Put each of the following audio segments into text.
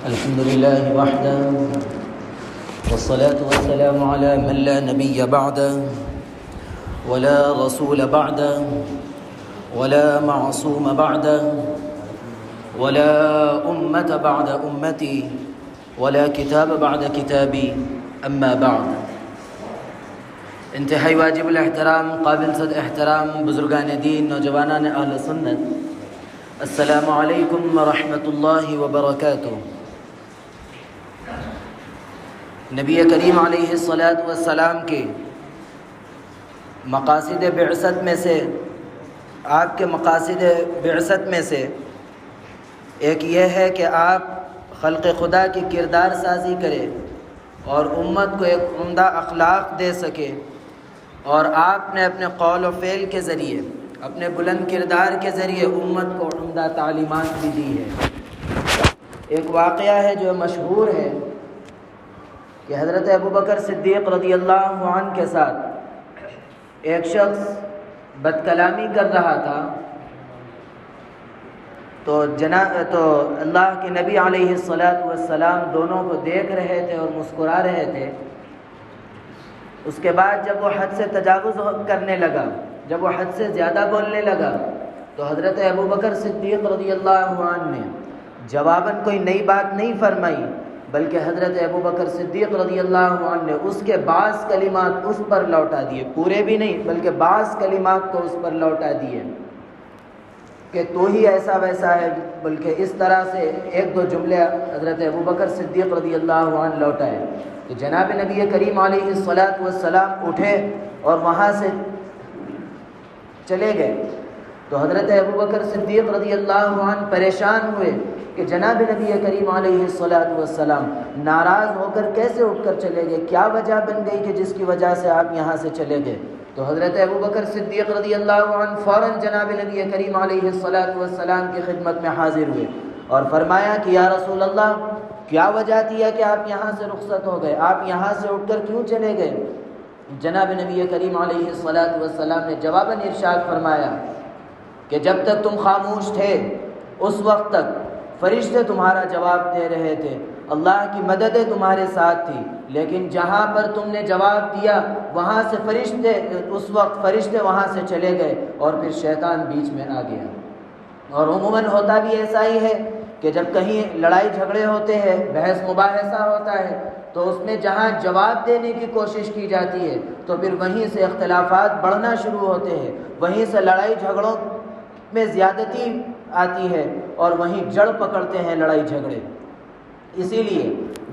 الحمد لله وحده والصلاة والسلام على من لا نبي بعده ولا رسول بعده ولا معصوم بعده ولا أمة بعد أمتي ولا كتاب بعد كتابي أما بعد. انتہائی واجب الاحترام، قابل صد احترام بزرگان دین، نوجوانان اہل سنت، السلام علیکم ورحمۃ اللہ وبرکاتہ. نبی کریم علیہ الصلاۃ والسلام کے مقاصد بعثت میں سے، آپ کے مقاصد بعثت میں سے ایک یہ ہے کہ آپ خلق خدا کی کردار سازی کرے اور امت کو ایک عمدہ اخلاق دے سکے، اور آپ نے اپنے قول و فعل کے ذریعے، اپنے بلند کردار کے ذریعے امت کو عمدہ تعلیمات بھی دی ہے. ایک واقعہ ہے جو مشہور ہے کہ حضرت ابوبکر صدیق رضی اللہ عنہ کے ساتھ ایک شخص بد کلامی کر رہا تھا، تو اللہ کے نبی علیہ الصلاۃ والسلام دونوں کو دیکھ رہے تھے اور مسکرا رہے تھے. اس کے بعد جب وہ حد سے تجاوز کرنے لگا، جب وہ حد سے زیادہ بولنے لگا، تو حضرت ابوبکر صدیق رضی اللہ عنہ نے جواباً کوئی نئی بات نہیں فرمائی، بلکہ حضرت ابوبکر صدیق رضی اللہ عنہ نے اس کے بعض کلمات اس پر لوٹا دیے، پورے بھی نہیں بلکہ بعض کلمات کو اس پر لوٹا دیے کہ تو ہی ایسا ویسا ہے، بلکہ اس طرح سے ایک دو جملے حضرت ابوبکر صدیق رضی اللہ عنہ لوٹائے. تو جناب نبی کریم علیہ الصلاۃ والسلام اٹھے اور وہاں سے چلے گئے. تو حضرت ابوبکر صدیق رضی اللہ عنہ پریشان ہوئے کہ جناب نبی کریم علیہ الصلاۃ والسلام ناراض ہو کر کیسے اٹھ کر چلے گئے، کیا وجہ بن گئی کہ جس کی وجہ سے آپ یہاں سے چلے گئے. تو حضرت ابوبکر صدیق رضی اللہ عنہ فوراً جناب نبی کریم علیہ الصلاۃ والسلام کی خدمت میں حاضر ہوئے اور فرمایا کہ یا رسول اللہ، کیا وجہ تھی ہے کہ آپ یہاں سے رخصت ہو گئے، آپ یہاں سے اٹھ کر کیوں چلے گئے. جناب نبی کریم علیہ الصلاۃ والسلام نے جواباً ارشاد فرمایا کہ جب تک تم خاموش تھے اس وقت تک فرشتے تمہارا جواب دے رہے تھے، اللہ کی مددیں تمہارے ساتھ تھی، لیکن جہاں پر تم نے جواب دیا وہاں سے اس وقت فرشتے وہاں سے چلے گئے اور پھر شیطان بیچ میں آ گیا. اور عموماً ہوتا بھی ایسا ہی ہے کہ جب کہیں لڑائی جھگڑے ہوتے ہیں، بحث مباحثہ ہوتا ہے، تو اس میں جہاں جواب دینے کی کوشش کی جاتی ہے تو پھر وہیں سے اختلافات بڑھنا شروع ہوتے ہیں، وہیں سے لڑائی جھگڑوں میں زیادتی آتی ہے اور وہیں جڑ پکڑتے ہیں لڑائی جھگڑے. اسی لیے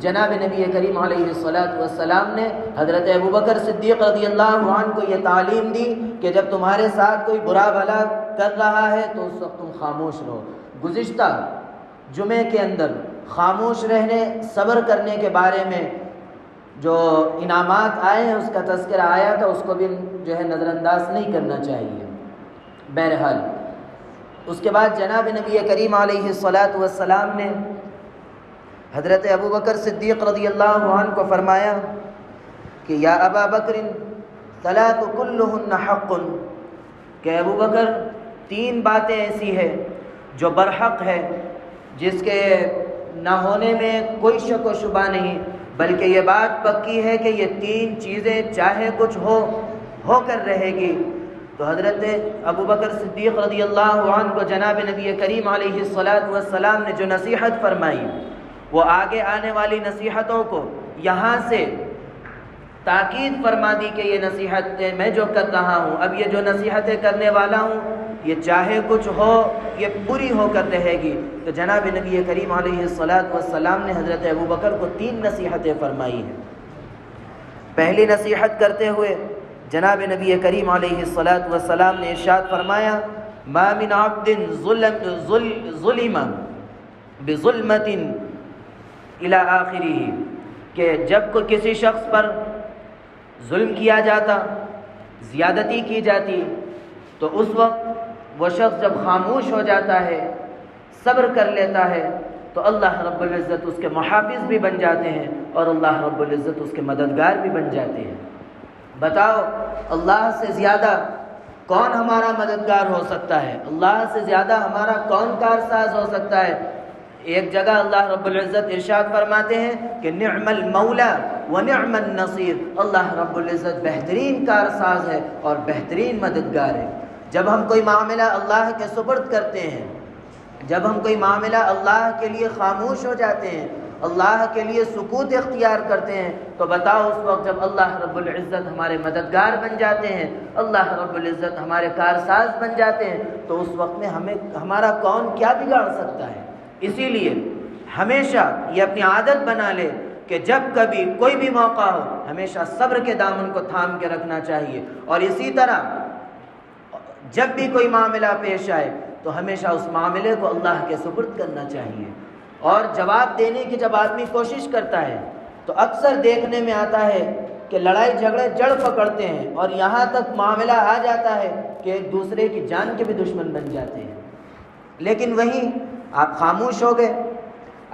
جناب نبی کریم علیہ الصلاۃ والسلام نے حضرت ابوبکر صدیق رضی اللہ عنہ کو یہ تعلیم دی کہ جب تمہارے ساتھ کوئی برا بھلا کر رہا ہے تو اس وقت تم خاموش رہو. گزشتہ جمعے کے اندر خاموش رہنے، صبر کرنے کے بارے میں جو انعامات آئے ہیں اس کا تذکرہ آیا تھا، اس کو بھی جو ہے نظر انداز نہیں کرنا چاہیے. بہرحال اس کے بعد جناب نبی کریم علیہ الصلاۃ والسلام نے حضرت ابوبکر صدیق رضی اللہ عنہ کو فرمایا کہ یا ابا بکر ثلاث کلہن حق، کہ ابوبکر تین باتیں ایسی ہیں جو برحق ہے، جس کے نہ ہونے میں کوئی شک و شبہ نہیں، بلکہ یہ بات پکی ہے کہ یہ تین چیزیں چاہے کچھ ہو کر رہے گی. تو حضرت ابوبکر صدیق رضی اللہ عنہ کو جناب نبی کریم علیہ الصلاۃ والسلام نے جو نصیحت فرمائی، وہ آگے آنے والی نصیحتوں کو یہاں سے تاکید فرما دی کہ یہ نصیحتیں میں جو کر رہا ہوں، اب یہ جو نصیحتیں کرنے والا ہوں، یہ چاہے کچھ ہو یہ پوری ہو کر رہے گی. تو جناب نبی کریم علیہ الصلاۃ والسلام نے حضرت ابوبکر کو تین نصیحتیں فرمائی ہیں. پہلی نصیحت کرتے ہوئے جناب نبی کریم علیہ الصلاۃ والسلام نے ارشاد فرمایا ما من عبد ظلم بظلمۃ الی آخرہ، کہ جب کوئی کسی شخص پر ظلم کیا جاتا، زیادتی کی جاتی، تو اس وقت وہ شخص جب خاموش ہو جاتا ہے، صبر کر لیتا ہے، تو اللہ رب العزت اس کے محافظ بھی بن جاتے ہیں اور اللہ رب العزت اس کے مددگار بھی بن جاتے ہیں. بتاؤ اللہ سے زیادہ کون ہمارا مددگار ہو سکتا ہے؟ اللہ سے زیادہ ہمارا کون کارساز ہو سکتا ہے ایک جگہ اللہ رب العزت ارشاد فرماتے ہیں کہ نعم المولا و نعم النصیر، اللہ رب العزت بہترین کارساز ہے اور بہترین مددگار ہے۔ جب ہم کوئی معاملہ اللہ کے سپرد کرتے ہیں، جب ہم کوئی معاملہ اللہ کے لیے خاموش ہو جاتے ہیں، اللہ کے لیے سکوت اختیار کرتے ہیں، تو بتاؤ اس وقت جب اللہ رب العزت ہمارے مددگار بن جاتے ہیں، اللہ رب العزت ہمارے کارساز بن جاتے ہیں، تو اس وقت میں ہمارا کون کیا بگاڑ سکتا ہے؟ اسی لیے ہمیشہ یہ اپنی عادت بنا لے کہ جب کبھی کوئی بھی موقع ہو ہمیشہ صبر کے دامن کو تھام کے رکھنا چاہیے، اور اسی طرح جب بھی کوئی معاملہ پیش آئے تو ہمیشہ اس معاملے کو اللہ کے سپرد کرنا چاہیے۔ اور جواب دینے کی جب آدمی کوشش کرتا ہے تو اکثر دیکھنے میں آتا ہے کہ لڑائی جھگڑے جڑ پکڑتے ہیں اور یہاں تک معاملہ آ جاتا ہے کہ ایک دوسرے کی جان کے بھی دشمن بن جاتے ہیں۔ لیکن وہیں آپ خاموش ہو گئے،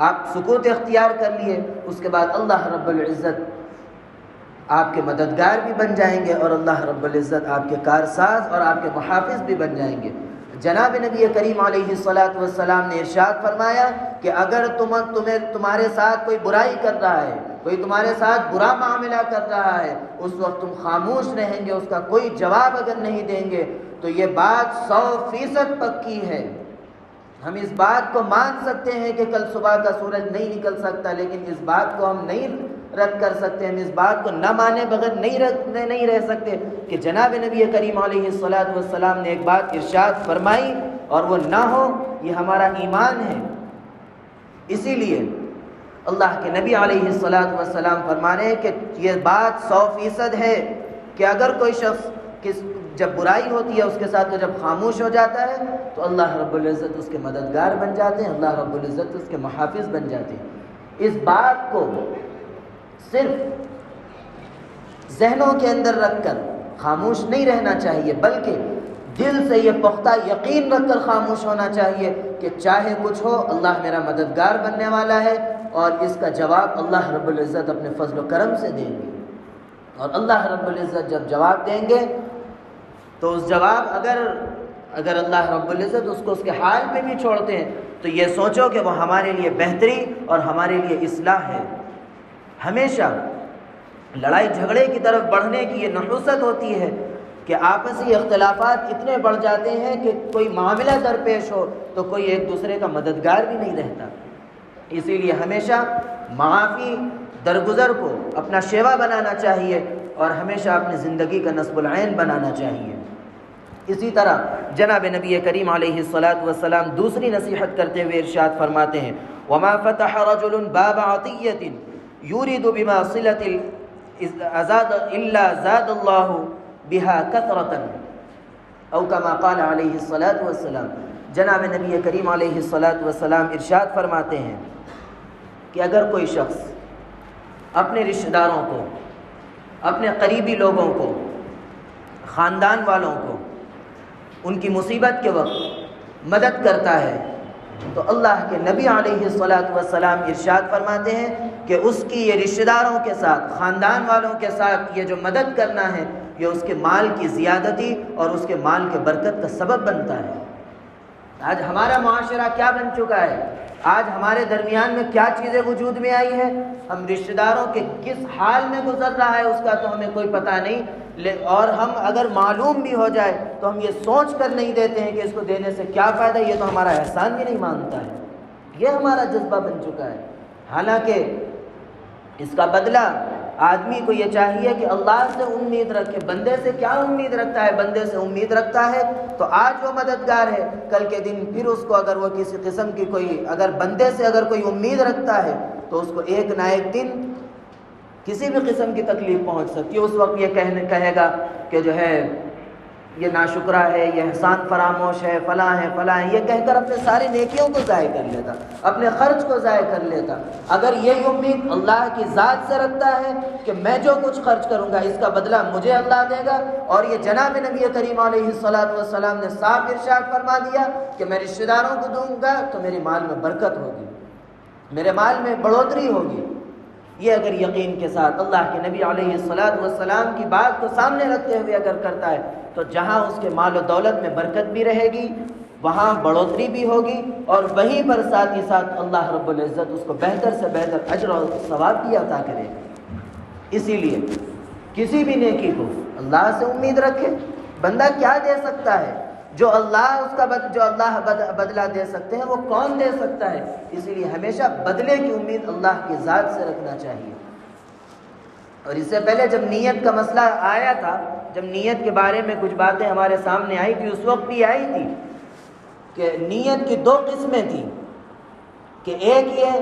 آپ سکوت اختیار کر لیے، اس کے بعد اللہ رب العزت آپ کے مددگار بھی بن جائیں گے اور اللہ رب العزت آپ کے کارساز اور آپ کے محافظ بھی بن جائیں گے۔ جناب نبی کریم علیہ الصلاۃ والسلام نے ارشاد فرمایا کہ اگر تمہارے ساتھ کوئی برائی کر رہا ہے، کوئی تمہارے ساتھ برا معاملہ کر رہا ہے، اس وقت تم خاموش رہیں گے، اس کا کوئی جواب اگر نہیں دیں گے، تو یہ بات 100% پکی ہے۔ ہم اس بات کو مان سکتے ہیں کہ کل صبح کا سورج نہیں نکل سکتا، لیکن اس بات کو ہم نہیں رد کر سکتے، ہم اس بات کو نہ مانے بغیر نہیں رہ سکتے کہ جناب نبی کریم علیہ الصلاۃ والسلام نے ایک بات ارشاد فرمائی اور وہ نہ ہو، یہ ہمارا ایمان ہے۔ اسی لیے اللہ کے نبی علیہ الصلاۃ والسلام فرمانے ہیں کہ یہ بات 100% ہے کہ اگر کوئی شخص جب برائی ہوتی ہے اس کے ساتھ تو جب خاموش ہو جاتا ہے تو اللہ رب العزت اس کے مددگار بن جاتے ہیں، اللہ رب العزت اس کے محافظ بن جاتے ہیں۔ اس بات کو صرف ذہنوں کے اندر رکھ کر خاموش نہیں رہنا چاہیے، بلکہ دل سے یہ پختہ یقین رکھ کر خاموش ہونا چاہیے کہ چاہے کچھ ہو اللہ میرا مددگار بننے والا ہے اور اس کا جواب اللہ رب العزت اپنے فضل و کرم سے دیں گے۔ اور اللہ رب العزت جب جواب دیں گے تو اس جواب اگر اللہ رب العزت اس کو اس کے حال پہ بھی چھوڑتے ہیں تو یہ سوچو کہ وہ ہمارے لیے بہتری اور ہمارے لیے اصلاح ہے۔ ہمیشہ لڑائی جھگڑے کی طرف بڑھنے کی یہ نحوست ہوتی ہے کہ آپسی اختلافات اتنے بڑھ جاتے ہیں کہ کوئی معاملہ درپیش ہو تو کوئی ایک دوسرے کا مددگار بھی نہیں رہتا۔ اسی لیے ہمیشہ معافی درگزر کو اپنا شیوا بنانا چاہیے اور ہمیشہ اپنی زندگی کا نصب العین بنانا چاہیے۔ اسی طرح جناب نبی کریم علیہ الصلاۃ والسلام دوسری نصیحت کرتے ہوئے ارشاد فرماتے ہیں وَمَا فَتَحَ رَجُلٌ بَابَ عَطِيَّةٍ يُرِيدُ بِمَا صِلَةٍ إِلَّا زَادَ اللَّهُ بِهَا كَثْرَةً، او كما قال علیہ الصلاۃ والسلام۔ جناب نبی کریم علیہ الصلاۃ والسلام ارشاد فرماتے ہیں کہ اگر کوئی شخص اپنے رشتہ داروں کو، اپنے قریبی لوگوں کو، خاندان والوں کو ان کی مصیبت کے وقت مدد کرتا ہے تو اللہ کے نبی علیہ الصلاۃ والسلام ارشاد فرماتے ہیں کہ اس کی یہ رشتہ داروں کے ساتھ، خاندان والوں کے ساتھ یہ جو مدد کرنا ہے یہ اس کے مال کی زیادتی اور اس کے مال کے برکت کا سبب بنتا ہے۔ آج ہمارا معاشرہ کیا بن چکا ہے، آج ہمارے درمیان میں کیا چیزیں وجود میں آئی ہیں، ہم رشتہ داروں کے کس حال میں گزر رہا ہے اس کا تو ہمیں کوئی پتہ نہیں، اور ہم اگر معلوم بھی ہو جائے تو ہم یہ سوچ کر نہیں دیتے ہیں کہ اس کو دینے سے کیا فائدہ، یہ تو ہمارا احسان بھی نہیں مانتا ہے۔ یہ ہمارا جذبہ بن چکا ہے، حالانکہ اس کا بدلہ آدمی کو یہ چاہیے کہ اللہ سے امید رکھے۔ بندے سے کیا امید رکھتا ہے؟ بندے سے امید رکھتا ہے تو آج وہ مددگار ہے، کل کے دن پھر اس کو اگر وہ کسی قسم کی اگر بندے سے اگر کوئی امید رکھتا ہے تو اس کو ایک نہ ایک دن کسی بھی قسم کی تکلیف پہنچ سکتی ہے۔ اس وقت یہ کہے گا کہ جو ہے یہ ناشکرہ ہے، یہ احسان فراموش ہے، فلاں ہے فلاں ہے، یہ کہہ کر اپنے سارے نیکیوں کو ضائع کر لیتا، اپنے خرچ کو ضائع کر لیتا۔ اگر یہ امید اللہ کی ذات سے رکھتا ہے کہ میں جو کچھ خرچ کروں گا اس کا بدلہ مجھے اللہ دے گا، اور یہ جناب نبی کریم علیہ الصلاۃ والسلام نے صاف ارشاد فرما دیا کہ میں رشتہ داروں کو دوں گا تو میرے مال میں برکت ہوگی، میرے مال میں بڑھوتری ہوگی۔ یہ اگر یقین کے ساتھ اللہ کے نبی علیہ الصلاۃ والسلام کی بات کو سامنے رکھتے ہوئے اگر کرتا ہے تو جہاں اس کے مال و دولت میں برکت بھی رہے گی، وہاں بڑھوتری بھی ہوگی، اور وہیں پر ساتھ ہی ساتھ اللہ رب العزت اس کو بہتر سے بہتر اجر اور ثواب بھی عطا کرے گا۔ اسی لیے کسی بھی نیکی کو اللہ سے امید رکھے۔ بندہ کیا دے سکتا ہے؟ جو اللہ بدلہ دے سکتے ہیں وہ کون دے سکتا ہے؟ اسی لیے ہمیشہ بدلے کی امید اللہ کی ذات سے رکھنا چاہیے۔ اور اس سے پہلے جب نیت کا مسئلہ آیا تھا، جب نیت کے بارے میں کچھ باتیں ہمارے سامنے آئی تھی، اس وقت بھی آئی تھی کہ نیت کی 2 قسمیں تھیں، کہ ایک یہ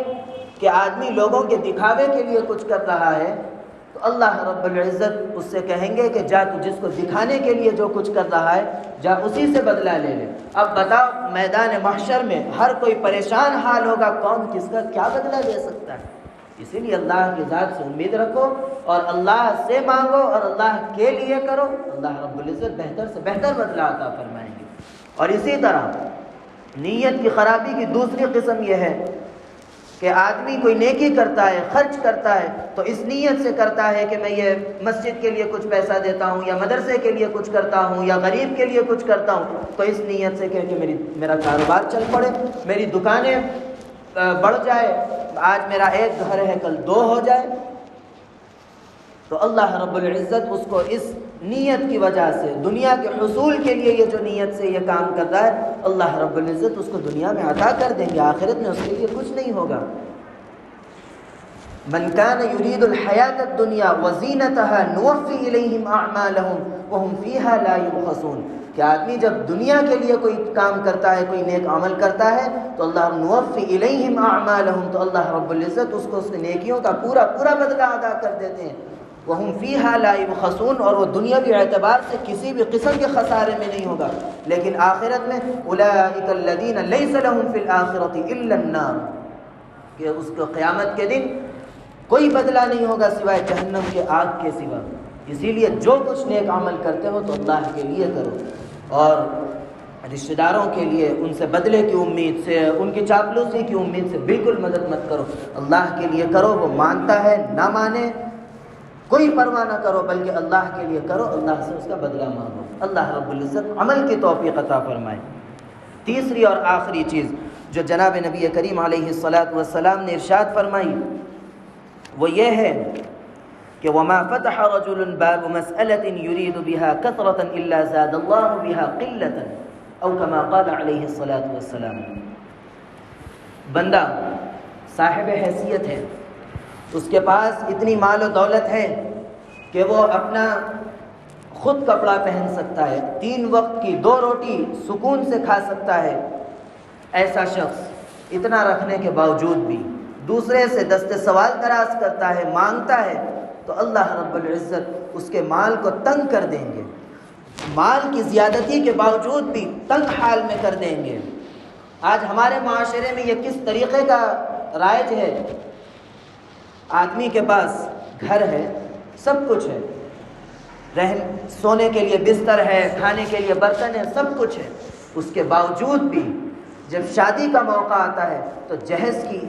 کہ آدمی لوگوں کے دکھاوے کے لیے کچھ کر رہا ہے تو اللہ رب العزت اس سے کہیں گے کہ جا تو جس کو دکھانے کے لیے جو کچھ کر رہا ہے جا اسی سے بدلہ لے لے۔ اب بتاؤ میدان محشر میں ہر کوئی پریشان حال ہوگا، کون کس کا کیا بدلہ دے سکتا ہے؟ اسی لیے اللہ کی ذات سے امید رکھو اور اللہ سے مانگو اور اللہ کے لیے کرو، اللہ رب العزت بہتر سے بہتر بدلہ عطا فرمائیں گے۔ اور اسی طرح نیت کی خرابی کی دوسری قسم یہ ہے کہ آدمی کوئی نیکی کرتا ہے، خرچ کرتا ہے تو اس نیت سے کرتا ہے کہ میں یہ مسجد کے لیے کچھ پیسہ دیتا ہوں یا مدرسے کے لیے کچھ کرتا ہوں یا غریب کے لیے کچھ کرتا ہوں، تو اس نیت سے کہ میرا کاروبار چل پڑے، میری دکانیں بڑھ جائے، آج میرا 1 گھر ہے کل 2 ہو جائے، تو اللہ رب العزت اس کو اس نیت کی وجہ سے دنیا کے حصول کے لیے یہ جو نیت سے یہ کام کر رہا ہے، اللہ رب العزت اس کو دنیا میں عطا کر دیں گے، آخرت میں اس کے لیے کچھ نہیں ہوگا۔ من کان یرید الحیات الدنیا وزینتها نوفی الیہم اعمالهم وهم فیہا لا یبخسون، کہ آدمی جب دنیا کے لیے کوئی کام کرتا ہے، کوئی نیک عمل کرتا ہے تو اللہ نوفی الیہم اعمالهم، تو اللہ رب العزت اس کو اس کی نیکیوں کا پورا بدلہ ادا کر دیتے ہیں۔ وہم فیہا لا یبخسون، اور وہ دنیاوی اعتبار سے کسی بھی قسم کے خسارے میں نہیں ہوگا، لیکن آخرت میں اولئک الذین لیس لهم فی الآخرۃ الا النار، کہ اس کو قیامت کے دن کوئی بدلہ نہیں ہوگا سوائے جہنم کے آگ کے سوا۔ اسی لیے جو کچھ نیک عمل کرتے ہو تو اللہ کے لیے کرو، اور رشتہ داروں کے لیے ان سے بدلے کی امید سے، ان کی چاپلوسی کی امید سے بالکل مدد مت کرو، اللہ کے لیے کرو، وہ مانتا ہے نہ مانے کوئی پرواہ نہ کرو، بلکہ اللہ کے لیے کرو، اللہ سے اس کا بدلہ مانگو، اللہ رب العزت عمل کی توفیق عطا فرمائے۔ تیسری اور آخری چیز جو جناب نبی کریم علیہ الصلاۃ نے ارشاد فرمائی وہ یہ ہے کہ وما فتح رجل باب مسألة يريد بها كثرة إلا زاد الله بها قلة، او كما قال علیہ الصلاۃ، بندہ صاحب حیثیت ہے، اس کے پاس اتنی مال و دولت ہے کہ وہ اپنا خود کپڑا پہن سکتا ہے، 3 وقت کی 2 روٹی سکون سے کھا سکتا ہے، ایسا شخص اتنا رکھنے کے باوجود بھی دوسرے سے دست سوال دراز کرتا ہے، مانگتا ہے، تو اللہ رب العزت اس کے مال کو تنگ کر دیں گے، مال کی زیادتی کے باوجود بھی تنگ حال میں کر دیں گے۔ آج ہمارے معاشرے میں یہ کس طریقے کا رائج ہے؟ آدمی کے پاس گھر ہے، سب کچھ ہے، سونے کے لیے بستر ہے، کھانے کے لیے برتن ہے، سب کچھ ہے، اس کے باوجود بھی جب شادی کا موقع آتا ہے تو جہیز کی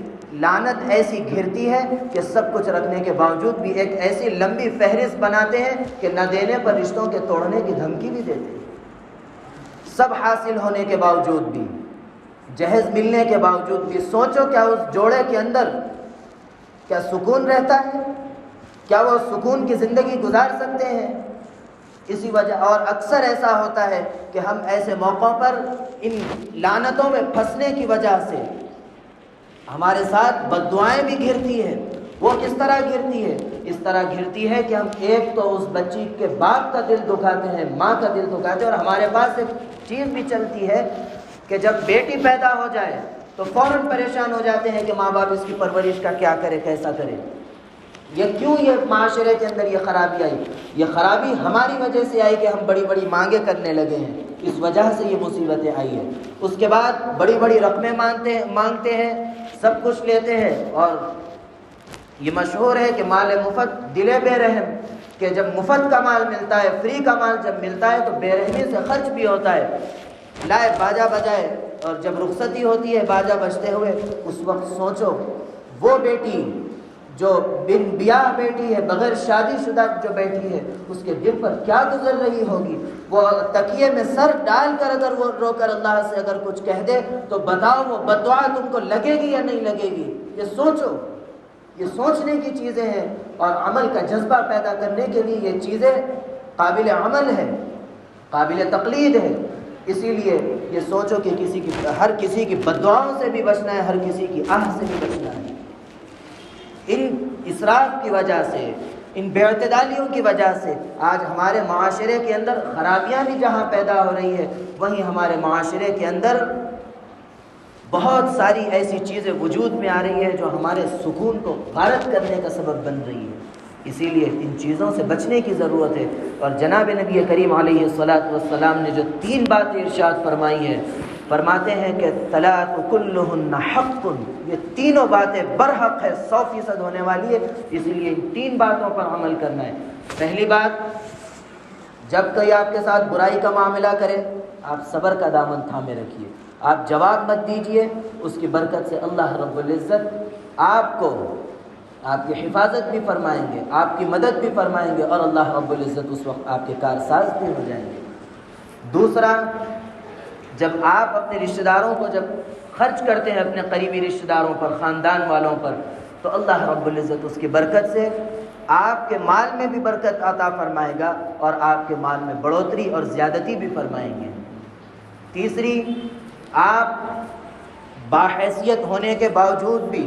لعنت ایسی گھرتی ہے کہ سب کچھ رکھنے کے باوجود بھی ایک ایسی لمبی فہرست بناتے ہیں کہ نہ دینے پر رشتوں کے توڑنے کی دھمکی بھی دیتے ہیں۔ سب حاصل ہونے کے باوجود بھی، جہیز ملنے کے باوجود بھی، سوچو کیا اس جوڑے کے اندر کیا سکون رہتا ہے؟ کیا وہ سکون کی زندگی گزار سکتے ہیں؟ اسی وجہ، اور اکثر ایسا ہوتا ہے کہ ہم ایسے موقعوں پر ان لعنتوں میں پھنسنے کی وجہ سے ہمارے ساتھ بد دعائیں بھی گھرتی ہیں۔ وہ کس طرح گھرتی ہے؟ اس طرح گھرتی ہے کہ ہم ایک تو اس بچی کے باپ کا دل دکھاتے ہیں، ماں کا دل دکھاتے ہیں، اور ہمارے پاس ایک چیز بھی چلتی ہے کہ جب بیٹی پیدا ہو جائے تو فوراً پریشان ہو جاتے ہیں کہ ماں باپ اس کی پرورش کا کیا کرے، کیسا کرے۔ یہ کیوں یہ معاشرے کے اندر یہ خرابی آئی؟ یہ خرابی ہماری وجہ سے آئی کہ ہم بڑی بڑی مانگیں کرنے لگے ہیں، اس وجہ سے یہ مصیبتیں آئی ہیں۔ اس کے بعد بڑی بڑی رقمیں مانگتے ہیں، سب کچھ لیتے ہیں، اور یہ مشہور ہے کہ مال مفت دل بے رحم، کہ جب مفت کا مال ملتا ہے، فری کا مال جب ملتا ہے تو بے رحمی سے خرچ بھی ہوتا ہے، لائے باجا بجائے، اور جب رخصتی ہوتی ہے باجا بجتے ہوئے، اس وقت سوچو وہ بیٹی جو بن بیاہ بیٹی ہے، بغیر شادی شدہ جو بیٹی ہے، اس کے دل پر کیا گزر رہی ہوگی۔ وہ تکیے میں سر ڈال کر اگر وہ رو کر اللہ سے اگر کچھ کہہ دے تو بتاؤ وہ بددعا تم کو لگے گی یا نہیں لگے گی؟ یہ سوچو، یہ سوچنے کی چیزیں ہیں، اور عمل کا جذبہ پیدا کرنے کے لیے یہ چیزیں قابل عمل ہے، قابل تقلید ہے۔ اسی لیے یہ سوچو کہ ہر کسی کی بددعاؤں سے بھی بچنا ہے، ہر کسی کی آہ سے بھی بچنا ہے۔ ان اسراف کی وجہ سے، ان بے اعتدالیوں کی وجہ سے آج ہمارے معاشرے کے اندر خرابیاں بھی جہاں پیدا ہو رہی ہے، وہیں ہمارے معاشرے کے اندر بہت ساری ایسی چیزیں وجود میں آ رہی ہے جو ہمارے سکون کو غارت کرنے کا سبب بن رہی ہے۔ اسی لیے ان چیزوں سے بچنے کی ضرورت ہے۔ اور جناب نبی کریم علیہ الصلاۃ والسلام نے جو 3 باتیں ارشاد فرمائی ہیں، فرماتے ہیں کہ طلاق کلہن حق، یہ تینوں باتیں برحق ہے، 100% ہونے والی ہے، اس لیے ان 3 باتوں پر عمل کرنا ہے۔ پہلی بات، جب کوئی آپ کے ساتھ برائی کا معاملہ کرے آپ صبر کا دامن تھامے رکھیے، آپ جواب مت دیجیے، اس کی برکت سے اللہ رب العزت آپ کو، آپ کی حفاظت بھی فرمائیں گے، آپ کی مدد بھی فرمائیں گے، اور اللہ رب العزت اس وقت آپ کے کارساز بھی ہو جائیں گے۔ دوسرا، جب آپ اپنے رشتہ داروں کو جب خرچ کرتے ہیں، اپنے قریبی رشتہ داروں پر، خاندان والوں پر، تو اللہ رب العزت اس کی برکت سے آپ کے مال میں بھی برکت عطا فرمائے گا، اور آپ کے مال میں بڑھوتری اور زیادتی بھی فرمائیں گے۔ تیسری، آپ باحیثیت ہونے کے باوجود بھی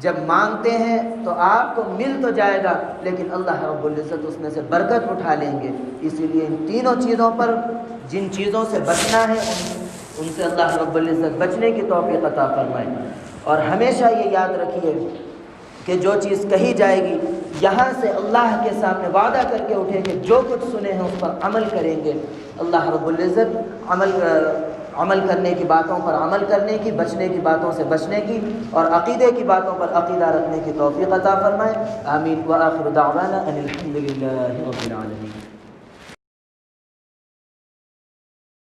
جب مانگتے ہیں تو آپ کو مل تو جائے گا، لیکن اللہ رب العزت اس میں سے برکت اٹھا لیں گے۔ اسی لیے ان تینوں چیزوں پر، جن چیزوں سے بچنا ہے ان سے اللہ رب العزت بچنے کی توفیق عطا فرمائے۔ اور ہمیشہ یہ یاد رکھیے کہ جو چیز کہی جائے گی یہاں سے اللہ کے سامنے وعدہ کر کے اٹھیں کہ جو کچھ سنے ہیں اس پر عمل کریں گے۔ اللہ رب العزت عمل کرنے کی باتوں پر عمل کرنے کی، بچنے کی باتوں سے بچنے کی، اور عقیدے کی باتوں پر عقیدہ رکھنے کی توفیق عطا فرمائے۔ آمین۔ وآخر دعوانا ان الحمد للہ رب العالمین۔